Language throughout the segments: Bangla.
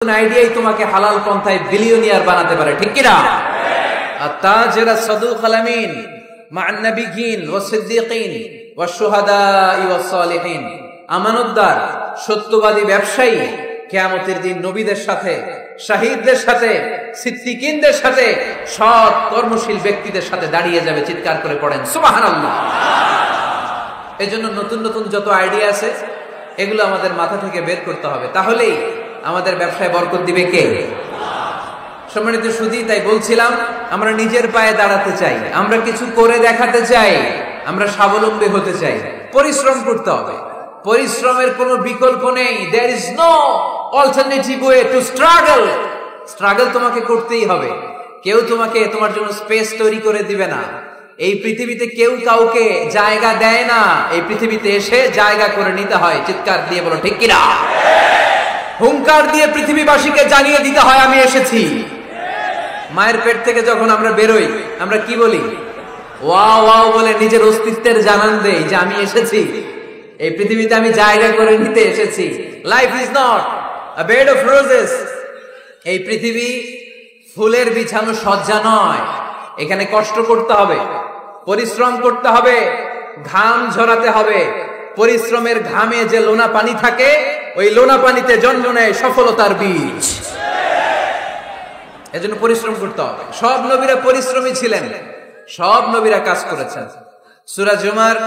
আইডিয়াই তোমাকে হালাল পন্থায় বিলিয়নিয়ার বানাতে পারে, ঠিক কি না? আত-তাজির আস-সাদুক আল-আমিন মা'আন নাবিয়্যিন ওয়াস সিদ্দীকিন ওয়াশ শুহাদা'i ওয়াস সালিহিন, আমানতদার সত্যবাদী ব্যবসায়ী কিয়ামতের দিন নবীদের সাথে, শহীদদের সাথে, সিদ্দীকিনদের সাথে, সৎ কর্মশীল ব্যক্তিদের সাথে দাঁড়িয়ে যাবে। চিৎকার করে পড়েন সুবহানাল্লাহ। এজন্য নতুন নতুন যত আইডিয়া আছে এগুলো আমাদের মাথা থেকে বের করতে হবে, তাহলেই আমাদের ব্যবসায় বরকত দিবে কে? সম্মানিত সুধী, তাই বলছিলাম আমরা নিজের পায়ে দাঁড়াতে চাই, আমরা কিছু করে দেখাতে চাই, আমরা স্বাবলম্বী হতে চাই, পরিশ্রম করতে হবে। পরিশ্রমের কোনো বিকল্প নেই। there is no alternative way to struggle. Struggle তোমাকে করতেই হবে। কেউ তোমাকে তোমার জন্য স্পেস তৈরি করে দিবে না। এই পৃথিবীতে কেউ কাউকে জায়গা দেয় না, এই পৃথিবীতে এসে জায়গা করে নিতে হয়। চিৎকার দিয়ে বলো ঠিক কিনা? হুঙ্কার দিয়ে পৃথিবীবাসীকে জানিয়ে দিতে হয় আমি এসেছি। মায়ের পেট থেকে যখন আমরা বেরোই আমরা কি বলি? ওয়াও ওয়াও বলে নিজের অস্তিত্বের জানান দেই যে আমি এসেছি, এই পৃথিবীতে আমি জায়গা করে নিতে এসেছি। Life is not a bed of roses. এই পৃথিবী ফুলের বিছানো সজ্জা নয়। এখানে কষ্ট করতে হবে, পরিশ্রম করতে হবে, ঘাম ঝরাতে হবে। পরিশ্রমের ঘামে যে লোনা পানি থাকে, ওই লোনা পানিতে জন্ম নেয় সফলতার বীজ। এজন্য পরিশ্রম করতে হবে। সব নবীরা পরিশ্রমী ছিলেন, সব নবীরা কাজ করেছেন। সূরা জুমার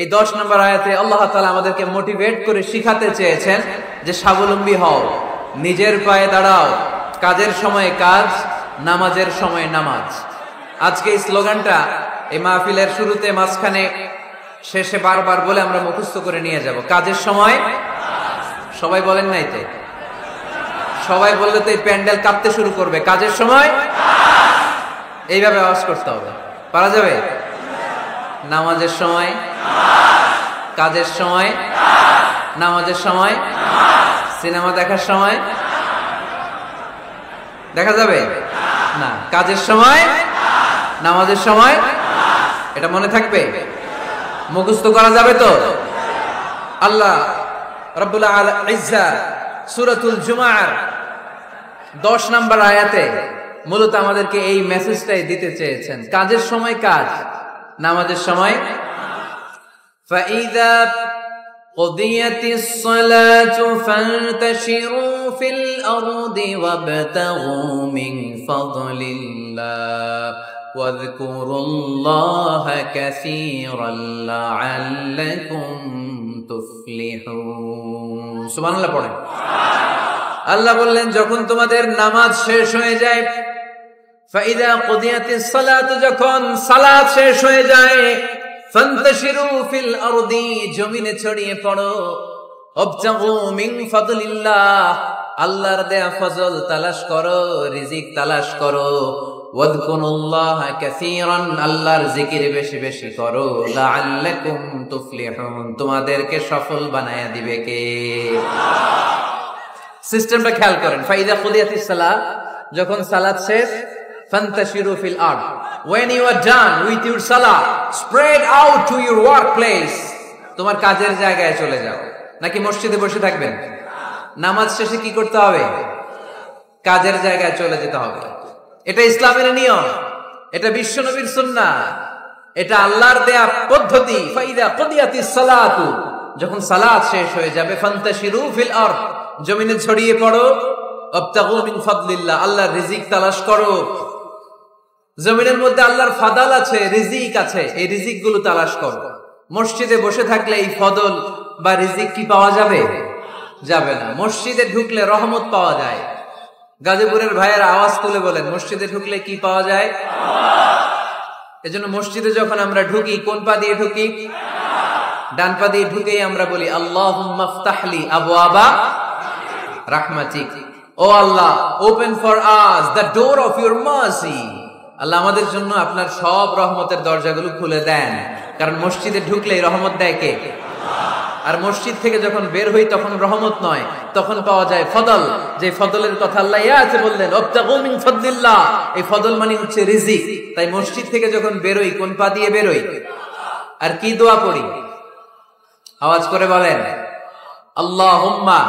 এই 10 নম্বর আয়াতে আল্লাহ তাআলা আমাদেরকে মোটিভেট করে শিখাতে চেয়েছেন যে স্বাবলম্বী হও, নিজের পায়ে দাঁড়াও, কাজের সময় কাজ, নামাজের সময় নামাজ। আজকে এই স্লোগানটা এই মাহফিলের শুরুতে, মাঝখানে, শেষে বারবার বলে আমরা মুখস্থ করে নিয়ে যাব। কাজের সময় সবাই বলেন নাই তো? সবাই বললে তো এই প্যান্ডেল কাঁপতে শুরু করবে। কাজের সময় এইভাবে আওয়াজ করতে হবে, পারা যাবে? নামাজের সময়, কাজের সময়, নামাজের সময়, সিনেমা দেখার সময় দেখা যাবে না? কাজের সময়, নামাজের সময়, এটা মনে থাকবে? মুখস্থ করা যাবে তো? আল্লাহ রাব্বুল ইজ্জা সূরাতুল জুমার 10 নম্বর আয়াতে মূলত আমাদেরকে এই মেসেজটাই দিতে চেয়েছেন। কাজের সময় কাজ, নামাজের সময়। ফাইযা কুদিয়াতিস সালাতু ফান্তাশিরু ফিল আরদি ওয়াবতাগু মিন ফাদলিল্লাহ ওয়াযকুরুল্লাহা কাসীরান লাআল্লাকুম তুফলিহুন। সুবহানাল্লাহ পড়েন। আল্লাহ বললেন যখন তোমাদের নামাজ শেষ হয়ে যায়, ফাইদা কুদিয়াতিস সালাত, যখন সালাত শেষ হয়ে যায়, ফান্তাশিরু ফিল আরদি, জমিনে ছড়িয়ে পড়ো, ওয়াবতাগু মিন ফাদলিল্লাহ, আল্লাহর দেয়া ফজল তালাশ করো, রিজিক তালাশ করো, ওয়াযকুরুল্লাহা কাসীরান, আল্লাহর জিকির বেশি বেশি করো, লাআল্লাকুম তুফলিহুন, তোমাদেরকে সফল বানায়া দিবে কে? সিস্টেমটা খেয়াল করেন। ফাইদা কুদিয়াতিস সালাত, যখন সালাত শেষ, ফান্তাশিরু ফিল আরদ, when you are done with your salah, spread out to your workplace, তোমার কাজের জায়গায় চলে যাও। নাকি মসজিদে বসে থাকবেন? নামাজ শেষে কি করতে হবে? কাজের জায়গায় চলে যেতে হবে। এটা ইসলামের নিয়ম, এটা বিশ্বনবীর সুন্নাহ, এটা আল্লাহর দেয়া পদ্ধতি। ফাইদা কুদিয়াতিস সালাতু, যখন সালাত শেষ হয়ে যাবে, ফান্তাশিরু ফিল আরদ, জমিনে ছড়িয়ে পড়ো, ওয়াবতাগু মিন ফাদলিল্লাহ, আল্লাহর রিজিক তালাশ করো। জমিনের মধ্যে আল্লাহর ফাদাল আছে, রিজিক আছে, এই রিজিক গুলো তালাশ করো। মসজিদে বসে থাকলে এই ফদল বা রিজিক কি পাওয়া যাবে? যাবে না। মসজিদে ঢুকলে রহমত পাওয়া যায়। গাজীপুরের ভাইয়েরা আওয়াজ তুলে বলেন, মসজিদে ঢুকলে কি পাওয়া যায়? এজন্য মসজিদে যখন আমরা ঢুকি, কোন পা দিয়ে ঢুকি? ডান পা দিয়ে ঢুকেই আমরা বলি আল্লাহুম্মা ফতাহলি আবওয়াবা রাহমাতিক, ও আল্লাহ, open for us the door of your mercy, আল্লাহ আমাদের জন্য আপনার সব রহমতের দরজাগুলো খুলে দেন। কারণ মসজিদে ঢুকলেই রহমত দেয় কে? আর মসজিদ থেকে যখন বের হই তখন রহমত নয়, তখন পাওয়া যায় ফদল, যে ফদলের কথা আল্লাহ ইয়াতে বললেন ওয়াবতাগু মিন ফাদলিল্লাহ, এই ফদল মানে হচ্ছে রিজিক। তাই মসজিদ থেকে যখন বেরোই কোন পা দিয়ে বেরোই? আর কি দোয়া পড়ি? আওয়াজ করে বলেন, আল্লাহুম্মা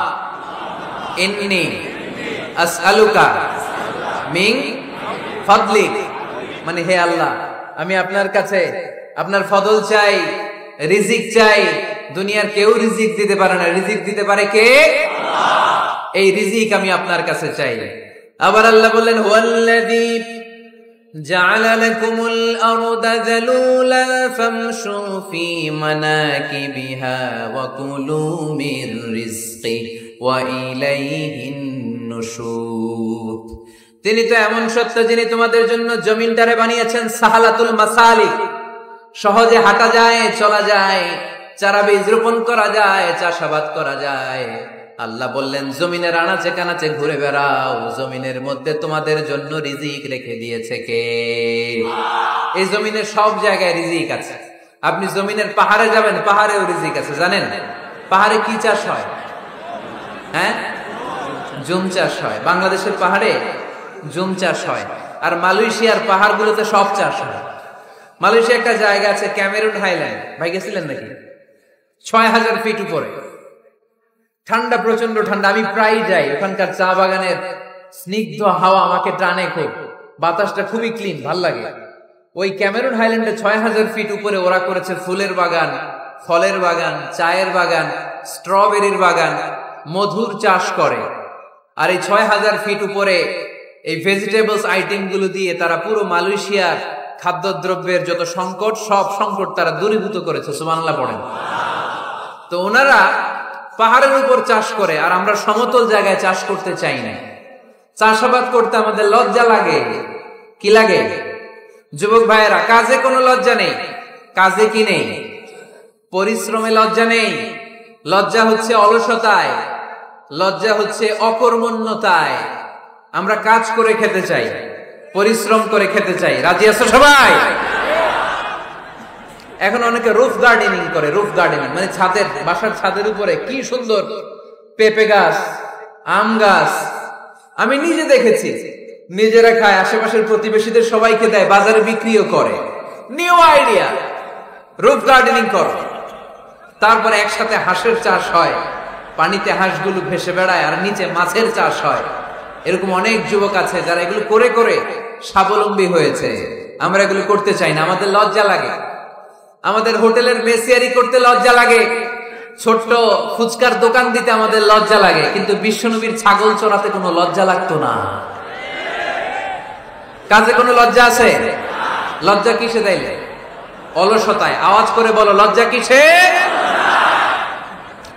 ইন্নী আসআলুকা মিন ফাদলিক, মানে হে আল্লাহ আমি আপনার কাছে আপনার ফজল চাই, রিজিক চাই। দুনিয়ার কেউ রিজিক দিতে পারে না, রিজিক দিতে পারে কে? আল্লাহ। এই রিজিক আমি আপনার কাছে চাই। আবার আল্লাহ বললেন হুয়াল্লাযী জাআলা লাকুমুল আরদা যালুলান ফামশু ফি মানাকিবিহা ওয়া কুলু মির রিজকি ওয়া ইলাইহিন নুশুর। তিনি তো এমন সত্য যিনি তোমাদের জন্য জমিনটারে বানিয়েছেন সাহালাতুল মাসালিক, সহজে হাঁটা যায়, চলা যায়, চারা বীজ রোপণ করা যায়, চাষাবাদ করা যায়। আল্লাহ বললেন জমিনের আনাচে কানাচে ঘুরে বেড়াও, জমিনের মধ্যে তোমাদের জন্য রিজিক রেখে দিয়েছে কে? এই জমিনের সব জায়গায় রিজিক আছে। আপনি জমিনের পাহাড়ে যাবেন, পাহাড়েও রিজিক আছে। জানেন পাহাড়ে কি চাষ হয়? হ্যাঁ, জুম চাষ হয়। বাংলাদেশের পাহাড়ে জুম চাষ হয়, আর মালয়েশিয়ার পাহাড়গুলোতে সব চাষ হয়। মালয়েশিয়া একটা জায়গা আছে ক্যামেরুন হাইল্যান্ড, ভাই গেছিলেন নাকি? ৬,০০০ ফিট উপরে, ঠান্ডা, প্রচন্ড ঠান্ডা। আমি প্রায় যাই, ওখানকার চা বাগানের স্নিগ্ধ হাওয়া আমাকে টানে খুব, বাতাসটা খুবই ক্লিন, ভাল লাগে। ওই ক্যামেরুন হাইল্যান্ডে ৬,০০০ ফিট উপরে ওরা করেছে ফুলের বাগান, ফলের বাগান, চায়ের বাগান, স্ট্রবেরির বাগান, মধুর চাষ করে। আর এই ৬,০০০ ফিট উপরে এই ভেজিটেবলস আইটেম গুলো দিয়ে তারা পুরো মালয়েশিয়ার খাদ্যদ্রব্যের যত সংকট, সব সংকট তারা দূরীভূত করেছে। সুবহানাল্লাহ পড়েন। তো ওনারা পাহাড়ের উপর চাষ করে, আর আমরা সমতল জায়গায় চাষ করতে চাই না। চাষাবাদ করতে আমাদের লজ্জা লাগে। কি লাগে? যুবক ভাইয়েরা, কাজে কোনো লজ্জা নেই। কাজে কি নেই? পরিশ্রমে লজ্জা নেই। লজ্জা হচ্ছে অলসতায়, লজ্জা হচ্ছে অকর্মণ্যতায়। আমরা কাজ করে খেতে চাই, পরিশ্রম করে খেতে চাই। রাজি আছো সবাই? এখন অনেকে রুফ গার্ডেনিং করে। রুফ গার্ডেনিং মানে ছাদের, বাসার ছাদের উপরে কি সুন্দর পেঁপে গাছ, আম গাছ। আমি নিজে দেখেছি, নিজেরা খায়, আশেপাশের প্রতিবেশীদের সবাইকে দেয়, বাজারে বিক্রিও করে। নিউ আইডিয়া, রুফ গার্ডেনিং কর। তারপরে একসাথে হাঁসের চাষ হয়, পানিতে হাঁসগুলো ভেসে বেড়ায়, আর নিচে মাছের চাষ হয়। এরকম অনেক যুবক আছে যারা এগুলো করে করে স্বাবলম্বী হয়েছে। আমরা এগুলো করতে চাই না, আমাদের লজ্জা লাগে। আমাদের হোটেলের মেসিয়ারি করতে লজ্জা লাগে, ছোট্ট ফুচকার দোকান দিতে আমাদের লজ্জা লাগে, কিন্তু বিশ্বনবীর ছাগল চড়াতে কোনো লজ্জা লাগতো না। কাজে কোনো লজ্জা আছে? লজ্জা কিসে তাইলে? অলসতায়। আওয়াজ করে বলো, লজ্জা কিসে?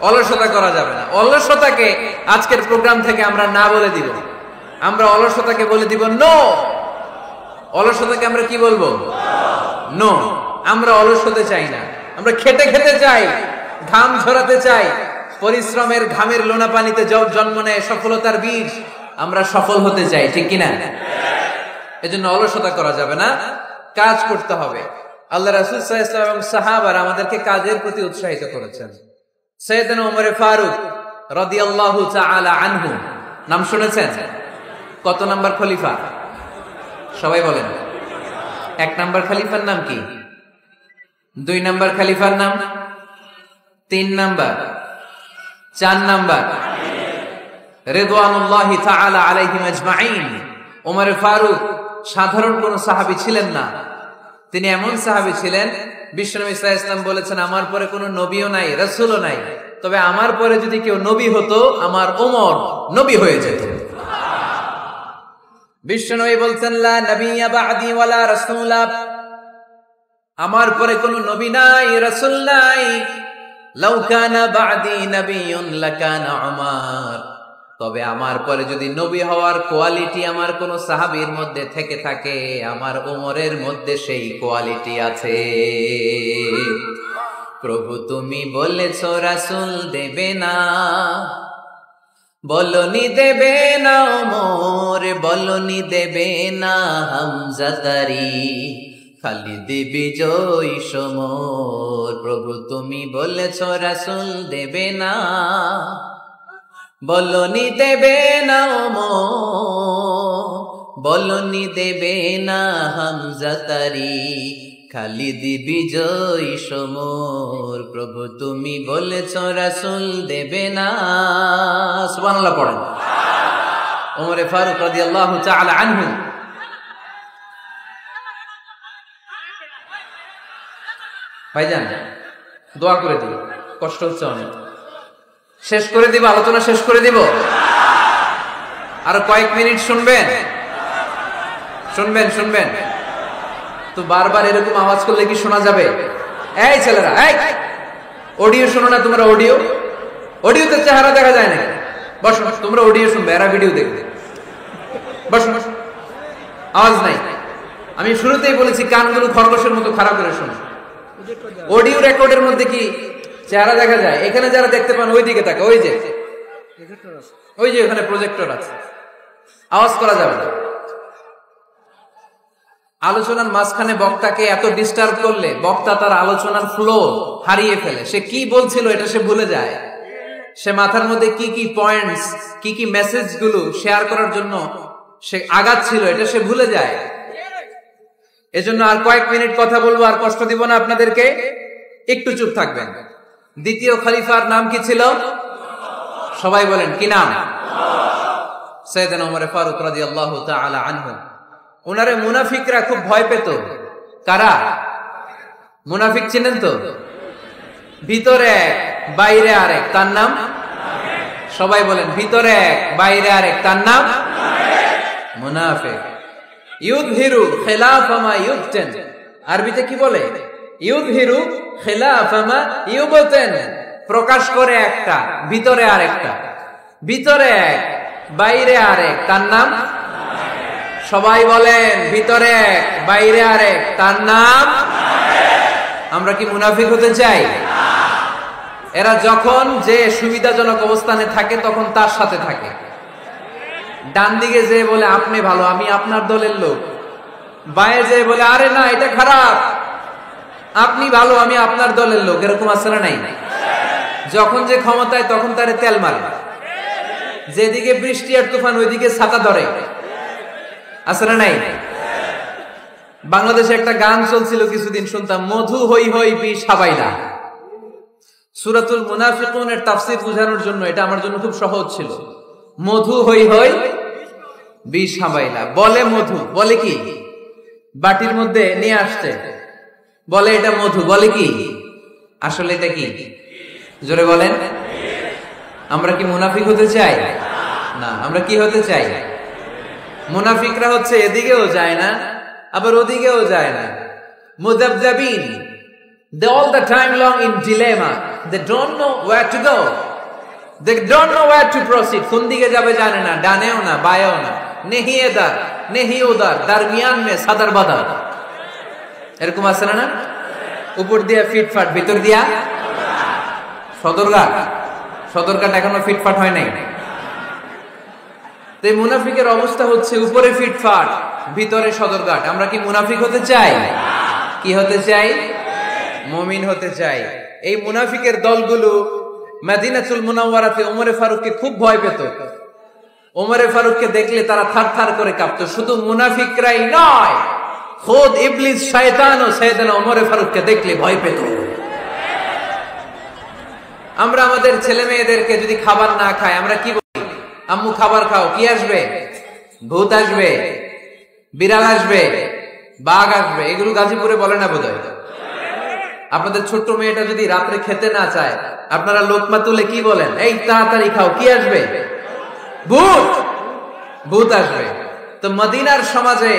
অলসতা করা যাবে না। অলসতাকে আজকের প্রোগ্রাম থেকে আমরা না বলে দিব। আমরা অলসতাকে বলে দিব নো। অলসতাকে আমরা কি বলবো? নো। আমরা অলস হতে চাই না, আমরা খেতে খেতে চাই, ঘাম ঝরাতে চাই। পরিশ্রমের ঘামের লোনা পানিতে জন্ম নেয় সফলতার বীজ। আমরা সফল হতে চাই, ঠিক কিনা? এজন্য অলসতা করা যাবে না, কাজ করতে হবে। আল্লাহ রাসূল সাল্লাল্লাহু আলাইহি ওয়াসাল্লাম এবং সাহাবারা আমাদেরকে কাজের প্রতি উৎসাহিত করেছেন। সাইয়েদনা ওমর ফারুক রাদিয়াল্লাহু তাআলা আনহু, নাম শুনেছেন? কত নাম্বার খলিফা? সবাই বলেন। 1 নাম্বার খলিফার নাম কি? 2 নাম্বার খলিফার নাম? 3 নাম্বার? 4 নাম্বার? রিদওয়ানুল্লাহি তাআলা আলাইহিম আজমাইন। ওমর ফারুক সাধারণ কোন সাহাবী ছিলেন না, তিনি এমন সাহাবী ছিলেন, বিশ্বনবী সাল্লাল্লাহু আলাইহি ওয়াসাল্লাম বলেছেন আমার পরে কোনো নবীও নাই, রাসূলও নাই, তবে আমার পরে যদি কেউ নবী হতো আমার ওমর নবী হয়ে যেত। বিশ্বনবী বলছেন লা নবিয়্যা বা'দি ওয়ালা রাসূলা, আমার পরে কোনো নবী নাই, রাসূল নাই। লাউ কানা বা'দি নাবিয়্যুন লাকানা উমর, তবে আমার পরে যদি নবী হওয়ার কোয়ালিটি আমার কোন সাহাবীর মধ্যে থেকে থাকে, আমার ওমরের মধ্যে সেই কোয়ালিটি আছে। প্রভু তুমি বলেছো রাসূল দেবে না, বলনি দেবে না ওমর, বলনি দেবে না হামজা তারি, খালিদ বিজয়ী সমর। প্রভু তুমি বলেছো রাসূল দেবে না, বলনি দেবে না ওমর, বলনি দেবে না হামজা তারি, খালিদ বিজয়ী সমর। প্রভু তুমি বলেছো রাসূল দেবে না। সুবহানাল্লাহ পড়েন। ওমর ফারুক রাদিয়াল্লাহু তাআলা আনহু ভাইজান দোয়া করে দিই, কষ্ট হচ্ছে অনেক। শেষ করে দিব, আলোচনা শেষ করে দিব। আরো কয়েক মিনিট শুনবেন শুনবেন শুনবেন তো বারবার এরকম আওয়াজ করলে কি শোনা যাবে? এই ছেলেরা, এই অডিও শোনো না তোমরা? অডিওতে চেহারা দেখা যায় না। বসো, তোমরা অডিও শুনবে, এরা ভিডিও দেখবে। বসো, আওয়াজ নাই। আমি শুরুতেই বলেছি কানগুলো খরগোশের মতো খারাপ করে শোনো। অডিও রেকর্ডের মধ্যে কি চেহারা দেখা যায়? এখানে যারা দেখতে পান ওই দিকে তাকা, ওই যে ওখানে প্রজেক্টর আছে, আওয়াজ করা যাবে না। আলোচনার মাঝখানে বক্তাকে এত ডিস্টার্ব করলে বক্তা তার আলোচনার ফ্লো হারিয়ে ফেলে। সে কি বলছিল এটা সে ভুলে যায়। সে মাথার মধ্যে কি কি পয়েন্টস, কি কি মেসেজ গুলো শেয়ার করার জন্য সে আগাচ্ছিল এটা সে ভুলে যায়। এজন্য আর কয়েক মিনিট কথা বলবো, আর কষ্ট দিব না আপনাদেরকে, একটু চুপ থাকবেন। দ্বিতীয় খলিফার নাম কি ছিল? সবাই বলেন কি নাম? সাইয়েদনা ওমর ফারুক রাদিয়াল্লাহু তাআলা আনহু। ওনারে মুনাফিকরা খুব ভয় পেত। কারা? মুনাফিক চিনেন তো? ভিতরে এক বাইরে আরেক, তার নাম? সবাই বলেন ভিতরে এক বাইরে আরেক, তার নাম মুনাফিক। ইউযহিরু খিলাফা মা ইউবতিন, আরবিতে কি বলে? ইউযহিরু খিলাফা মা ইউবতিন, প্রকাশ করে একটা, ভিতরে আরেকটা। ভিতরে এক বাইরে আরেক, তার নাম? সবাই বলেন ভিতরে এক বাইরে আরেক, তার নাম? আমরা কি মুনাফিক হতে চাই? এরা যখন যে সুবিধাজনক অবস্থানে থাকে তখন তার সাথে থাকে। ডান দিকে যে বলে আপনি ভালো, আমি আপনার দলের লোক। বায়ে যে বলে আরে না এটা খারাপ, আপনি ভালো, আমি আপনার দলের লোক। এরকম আছে না নাই? যখন যে ক্ষমতায় তখন তারে তেল মারে। যেদিকে বৃষ্টি আর তুফান ওইদিকে ছাতা ধরে। আছে না নাই? বাংলাদেশে একটা গান চলছিল কিছুদিন, শুনতাম, মধু হই হই বিষ হাবাইলা। সূরাতুল মুনাফিকুনের তাফসীর বোঝানোর জন্য এটা আমার জন্য খুব সহজ ছিল। মধু হই হই বিষ হাবাইলা। বলে মধু, বলে কি? বাটির মধ্যে নিয়ে আসছে, বলে এটা মধু, বলে কি? আসলে এটা কি? জোরে বলেন। আমরা কি মুনাফিক হতে চাই? না। আমরা কি হতে চাই? মুনাফিকরা হচ্ছে এদিকেও যায় না আবার ওদিকেও যায় না। মুযাবযাবিন, they all the time long in dilemma, they don't know where to go, they don't know where to proceed। কোন দিকে যাবে জানে না, ডানেও না বায়েও না, নেহি এদার নেহি ওদার, দরমিয়ান মে সাদার বাদার। এরকম আছে না? উপর দিয়া ফিটফাট, ভিতর দিয়া সদরঘাট। সদরঘাট এখনো ফিটফাট হয় নাই। তো এই মুনাফিকের অবস্থা হচ্ছে উপরে ফিটফাট, ভিতরে সদরঘাট। আমরা কি মুনাফিক হতে চাই? কি হতে চাই? মুমিন হতে চাই। এই মুনাফিকের দলগুলো মদিনাতুল মুনাওয়ারাতে ওমর ফারুককে খুব ভয় পেত। ওমর ফারুককে দেখলে তারা থারথার করে কাঁপতো। শুধু মুনাফিকরাই নয়, খোদ ইবলিস শয়তানও সাইয়েদনা ওমর ফারুককে দেখলে ভয় পেত। আমরা আমাদের ছেলে মেয়েদেরকে যদি খাবার না খায় আমরা কি বলি? আম্মু খাবার খাও। কি আসবে? ভূত আসবে, বিড়াল আসবে, বাঘ আসবে। এগুলো গাজীপুরে বলে না বোধহয়। আপনাদের ছোট্ট মেয়েটা যদি রাত্রে খেতে না চায় আপনারা লোকমা তুলে কি বলেন? এই তাড়াতাড়ি খাও। কি আসবে? ভূত। ভূত আসবে। তো মদিনার সমাজে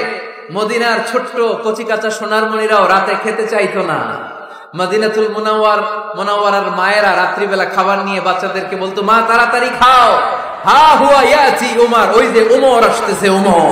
মদিনার ছোট্ট কচি কাঁচা সোনারমণিরাও রাতে খেতে চাইতো না। মদিনাতুল মুনাওয়ারার মায়েরা রাত্রিবেলা খাবার নিয়ে বাচ্চাদেরকে বলতো, মা তাড়াতাড়ি খাও, হা হুয়া ইয়াতি উমর, ওই যে উমর আসতেছে উমর।